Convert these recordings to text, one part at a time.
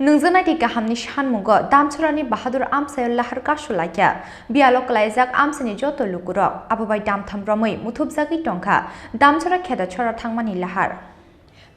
Nwngjaknai Kahamni Sanmungo Damcharrani Bahadhur Amchaio Lahar Kasulaikha bialok laijak Amchaini Jotto Lukurok abobai damthamromoi muthubjagui tongkha Damcharra kheda chora thangmani Lahar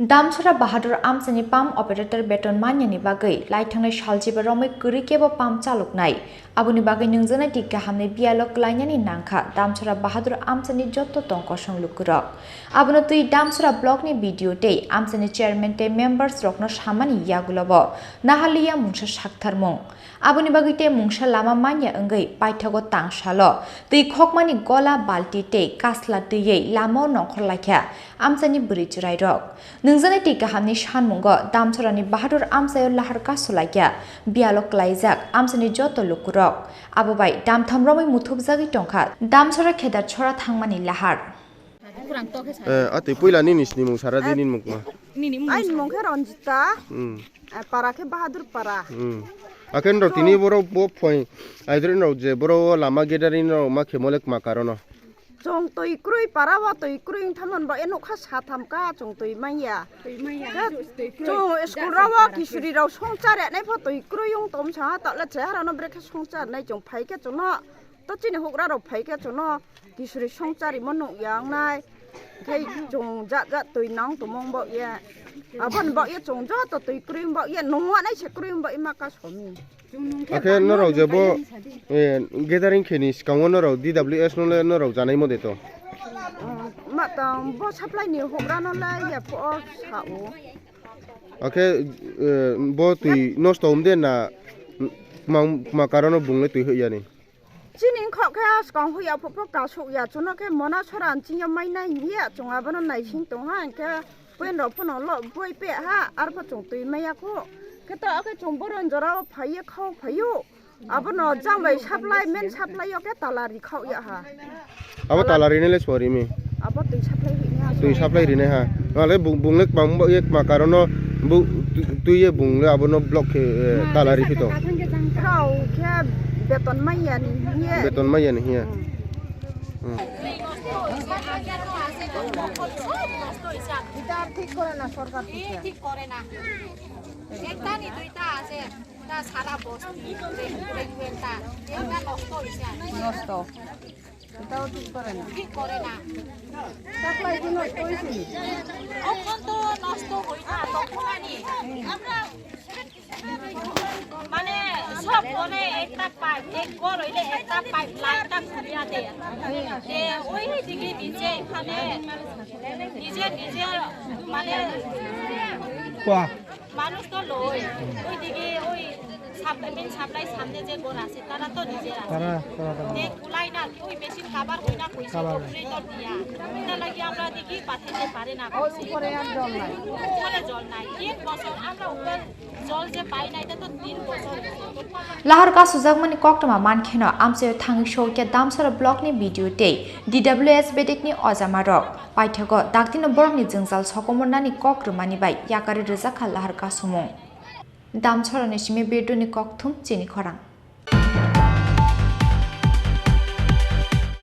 Damcharra Bahadhur Amchaini pump operator beton manyani bagai laithangnai saljiba romoi kuri kebo pump chaluknai aboni bagai Nwngjaknai Kahamni bialok lainani nangkha Damcharra Bahadhur Amchaini Jotto tongko song Lukurok abono tui Damcharra blog ni video tei Amchaini chairman tei members rokno samani yagulobo nahaliya mungsa saktharmung aboni bagai tei mungsa lama manya ongoi paithago tangsalo tui khokmani gola balti tei kasla tui lamo nongkhorlaikha Amchaini buri churairok Nwngjaknai Kahamni Sanmungo Damcharrani Bahadhur Amchaio Lahar Kasulaikha bialok laijak Amchaini Jotto Lukurok abobai damthamromoi muthubjagui tongkha Damcharra kheda chora thangmani Lahar ate puila nini mung sara dinin mung ma Ai mung ke Ranjita para ke Bahadhur para aken ro tini boro bo phoi aidrin ro je boro lama gedarin ro ma khemolek ma karono chong toi krui para wa toi krui thamon ba eno kha satham ka chong toi maya chong school rawa kisuri raw songchar nai pho toi krui yong tom cha ta la cha ra no brek songchar nai chong phai ke chong no to chini hokra ro phai ke chong no kisuri songchari monu yang nai kai chong ja ja toi nang to mong ba ya abon ba ya chong ja to toi krui ba ya nongwa nai che krui ba ima ka somi aken no ro je bo gedarin kheni skangon no ro DWS no le no ro janai mo de to ma tang bo supply ni hokra no la ya pho sa o ake bo tui no stom de na ma karono bungle tui hoya ni Chini kho kha skang hoya pho ka su ya chuno ke mona soran chinya mai nai ya chunga bano nai sing tong han ke pen ro pho no lo boi pe ha ar pho chung tui mai ya kho ke ta ke chung boron jora phai khau phayu abono jambai supply men supply yo ke talari khau ya ha abo talari ne le sori mi abo tui supply hi ya tui supply ri ne ha ale bungle bang bo ek ma karono bu tui ye bungle abono block talari pito khau ke beton maya ni hiya beton maya ni hiya এটা ঠিক করে না সরকার ঠিক করে না একটা নি দুইটা আছে তা সারা বস্তি রেগুলেন্টা এটা নষ্ট হইছে নষ্ট এটাও ঠিক করে না সাপ্লাই কি নষ্ট হইছে এখন তো নষ্ট হই না তখন আনি আমরা মানে সব কোনে একটা পাইপ এক গর হইলে একটা পাইপ লাইনটা খুলিয়া দেয় যে ওই দিকে নিচে এখানে নিজে মানে মানুষ তো লয় ওই দিকে ওই সাপ্লাই সামনে যে গর আছে তারা তো নিজে আছে যে কুলাই না ওই বেশি খাবার হই না কইছে অপারেটর দিয়া এটা লাগি আমরা দেখি পাঠাতে পারে না উপরে আর জল নাই উপরে জল নাই এক বছর আমরা উপরে জল যে পাই না এটা তো 3 বছর Lahar Kasulaikha koktoma mankheno Amchaio thangi showke Damcharra blog ni video tei DWS bedek ni ojamarok paithago dakdino borok ni jingjal sokomornani kokrumani bai yakari rejakha Lahar Kasumung Damcharrani sime bedo ni kokthum Chini Khorang